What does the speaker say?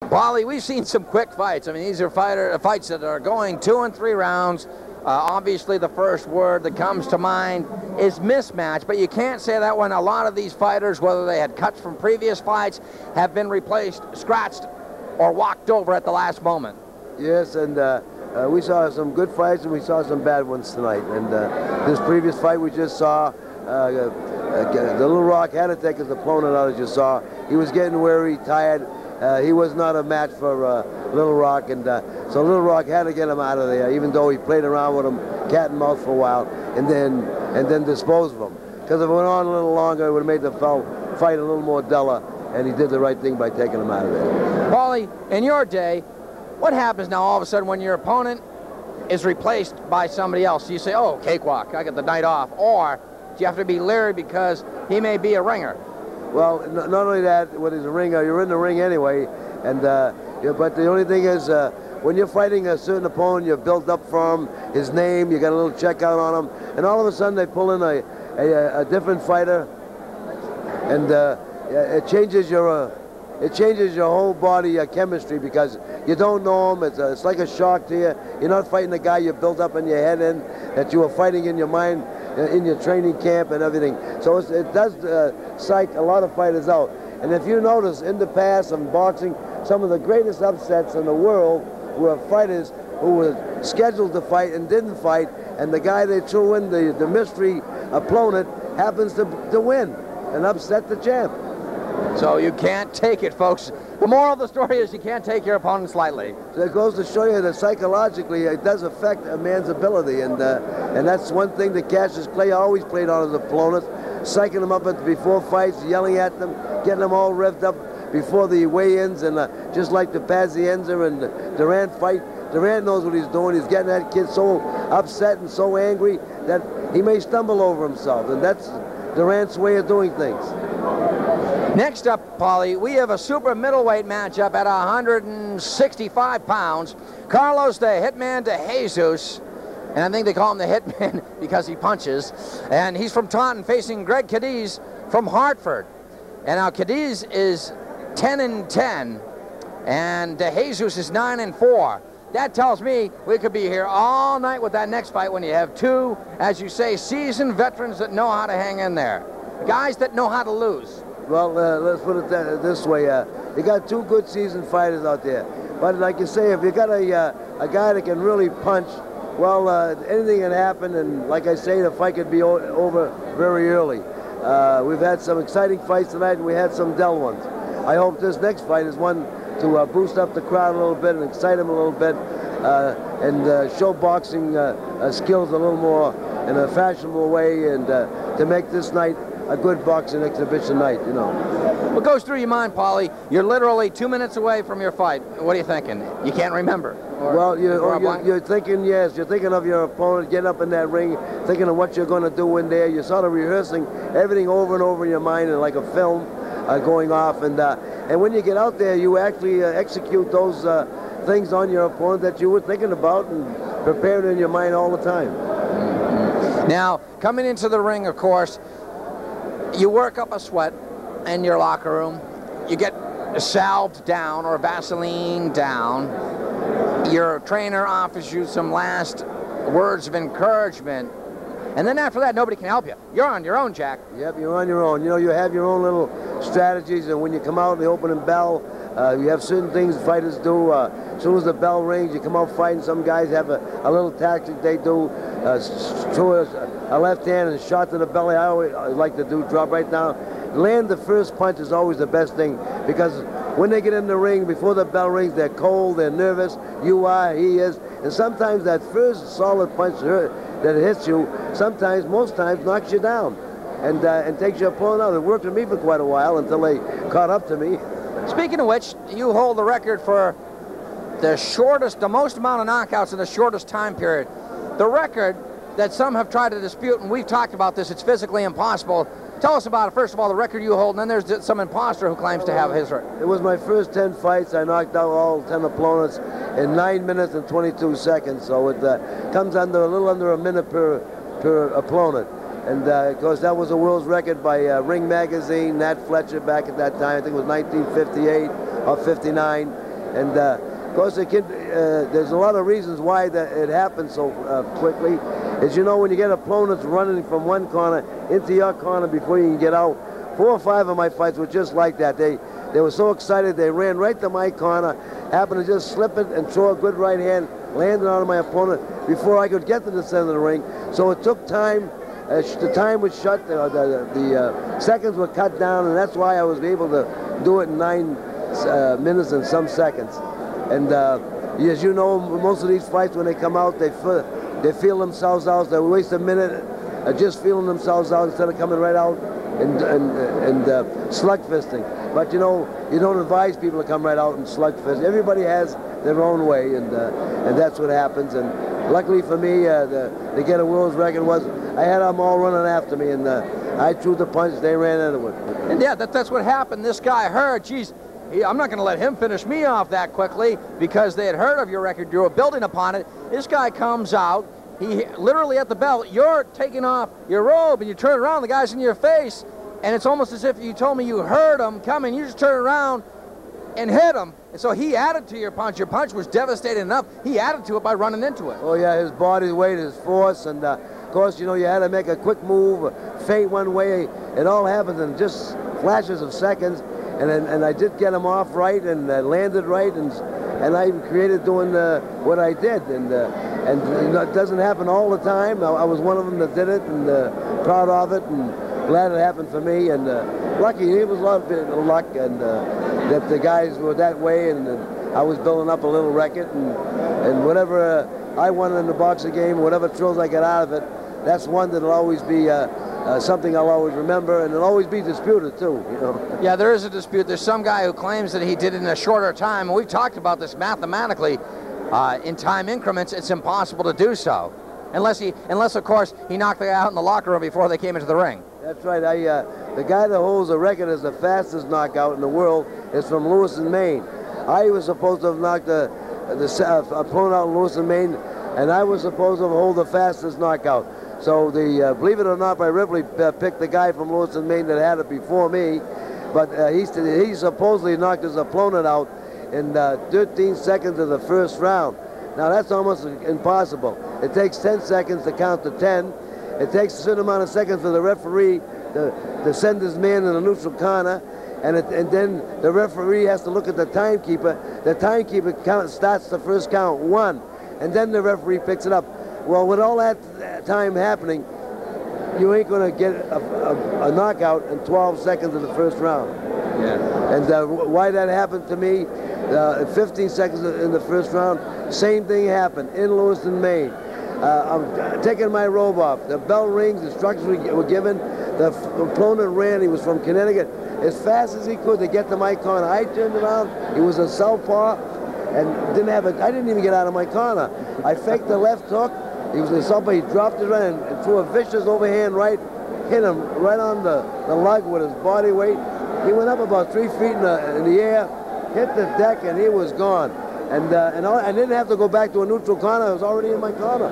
Polly, we've seen some quick fights. I mean, these are fights that are going 2 and 3 rounds. Obviously, the first word that comes to mind is mismatch, but you can't say that when a lot of these fighters, whether they had cuts from previous fights, have been replaced, scratched, or walked over at the last moment. Yes, and we saw some good fights and we saw some bad ones tonight. And this previous fight we just saw, the Little Rock had to take his opponent out, as you saw. He was getting weary, tired. He was not a match for Little Rock, and so Little Rock had to get him out of there, even though he played around with him cat and mouse for a while, and then dispose of him. Because if it went on a little longer, it would have made the fight a little more duller, and he did the right thing by taking him out of there. Paulie, in your day, what happens now all of a sudden when your opponent is replaced by somebody else? Do you say, oh, cakewalk, I got the night off, or do you have to be leery because he may be a ringer? Well, not only that, when he's a ringer, you're in the ring anyway, and but the only thing is, when you're fighting a certain opponent, you're built up for him, his name, you got a little checkout on him, and all of a sudden they pull in a different fighter, and it changes your whole body chemistry, because you don't know him. It's like a shock to you. You're not fighting the guy you built up in your head in, that you were fighting in your mind, in your training camp and everything. So it does psych a lot of fighters out. And if you notice, in the past in boxing, some of the greatest upsets in the world were fighters who were scheduled to fight and didn't fight, and the guy they threw in, the mystery opponent, happens to win and upset the champ. So you can't take it, folks. The moral of the story is you can't take your opponents lightly. So it goes to show you that psychologically it does affect a man's ability, and that's one thing that Cassius Clay always played on his opponents, psyching them up before fights, yelling at them, getting them all revved up before the weigh-ins, and just like the Pazienza and Durant fight, Durant knows what he's doing. He's getting that kid so upset and so angry that he may stumble over himself, and that's Durant's way of doing things. Next up, Paulie, we have a super middleweight matchup at 165 pounds. Carlos the Hitman de Jesus, and I think they call him the Hitman because he punches, and he's from Taunton, facing Greg Cadiz from Hartford. And now Cadiz is 10-10, and de Jesus is 9-4. That tells me we could be here all night with that next fight when you have two, as you say, seasoned veterans that know how to hang in there. Guys that know how to lose. Well, let's put it this way. You got two good seasoned fighters out there. But like you say, if you got a guy that can really punch, well, anything can happen. And like I say, the fight could be over very early. We've had some exciting fights tonight, and we had some dull ones. I hope this next fight is one to boost up the crowd a little bit and excite them a little bit, and show boxing skills a little more in a fashionable way, and to make this night a good boxing exhibition night, you know. What goes through your mind, Paulie? You're literally 2 minutes away from your fight. What are you thinking? You can't remember. Well, you're thinking, yes, you're thinking of your opponent, getting up in that ring, thinking of what you're going to do in there. You're sort of rehearsing everything over and over in your mind, and like a film going off. And when you get out there, you actually execute those things on your opponent that you were thinking about and prepared in your mind all the time. Now, coming into the ring, of course, you work up a sweat in your locker room. You get salved down or Vaseline down. Your trainer offers you some last words of encouragement. And then after that, nobody can help you. You're on your own, Jack. Yep, you're on your own. You know, you have your own little strategies, and when you come out in the opening bell, you have certain things fighters do. As soon as the bell rings, you come out fighting. Some guys have a little tactic they do. Throw a left hand and a shot to the belly. I always like to do, drop right down. Land the first punch is always the best thing, because when they get in the ring, before the bell rings, they're cold, they're nervous. You are, he is. And sometimes that first solid punch that hits you, most times knocks you down and takes your opponent out. It worked for me for quite a while until they caught up to me. Speaking of which, you hold the record for the most amount of knockouts in the shortest time period. The record that some have tried to dispute, and we've talked about this, it's physically impossible. Tell us about it. First of all, the record you hold, and then there's some imposter who claims to have his record. It was my first 10 fights. I knocked out all 10 opponents in 9 minutes and 22 seconds. So it comes under a little under a minute per opponent. And of course, that was a world's record by Ring Magazine, Nat Fletcher back at that time. I think it was 1958 or 59. And of course, there's a lot of reasons why that it happens so quickly. As you know, when you get opponents running from one corner into your corner before you can get out, 4 or 5 of my fights were just like that. They were so excited, they ran right to my corner, happened to just slip it and throw a good right hand, landed on my opponent before I could get to the center of the ring. So it took time. The time was shut, the seconds were cut down, and that's why I was able to do it in 9 minutes and some seconds. And as you know, most of these fights, when they come out, they feel themselves out. They waste a minute just feeling themselves out instead of coming right out and slugfisting. But you know, you don't advise people to come right out and slugfist. Everybody has their own way, and that's what happens. And luckily for me, to get a world's record was I had them all running after me, and I threw the punch, they ran into it. And yeah, that's what happened. This guy heard, geez, I'm not going to let him finish me off that quickly, because they had heard of your record. You were building upon it. This guy comes out. He literally at the bell. You're taking off your robe, and you turn around. The guy's in your face, and it's almost as if you told me you heard him coming. You just turn around and hit him. And so he added to your punch. Your punch was devastating enough. He added to it by running into it. Oh yeah, his body weight, his force, and of course, you know, you had to make a quick move, feint one way. It all happens in just flashes of seconds. And I did get him off right and landed right, and I created doing what I did. And you know, it doesn't happen all the time. I was one of them that did it, and proud of it, and glad it happened for me. And lucky, it was a lot of luck, and that the guys were that way, and I was building up a little record, and whatever I won in the boxing game, whatever thrills I get out of it, that's one that'll always be something I'll always remember, and it'll always be disputed too, you know. Yeah, there is a dispute. There's some guy who claims that he did it in a shorter time, and we've talked about this mathematically. In time increments, it's impossible to do so, unless of course he knocked the guy out in the locker room before they came into the ring. That's right. The guy that holds the record as the fastest knockout in the world is from Lewiston, Maine. I was supposed to have knocked the opponent out in Lewiston, Maine, and I was supposed to hold the fastest knockout. So believe it or not, by Ripley picked the guy from Lewiston, Maine that had it before me, but he supposedly knocked his opponent out in 13 seconds of the first round. Now that's almost impossible. It takes 10 seconds to count to 10. It takes a certain amount of seconds for the referee to send his man in the neutral corner, and then the referee has to look at the timekeeper. The timekeeper starts the first count 1, and then the referee picks it up. Well, with all that time happening, you ain't going to get a knockout in 12 seconds of the first round. Yeah. And why that happened to me, 15 seconds in the first round, same thing happened in Lewiston, Maine. I'm taking my robe off. The bell rings, instructions were given. The opponent ran. He was from Connecticut. As fast as he could to get to my corner. I turned around. He was a southpaw, and I didn't even get out of my corner. I faked the left hook. He was a southpaw. He dropped it right and threw a vicious overhand right, hit him right on the lug with his body weight. He went up about 3 feet in the air, hit the deck, and he was gone. And I didn't have to go back to a neutral corner. I was already in my corner.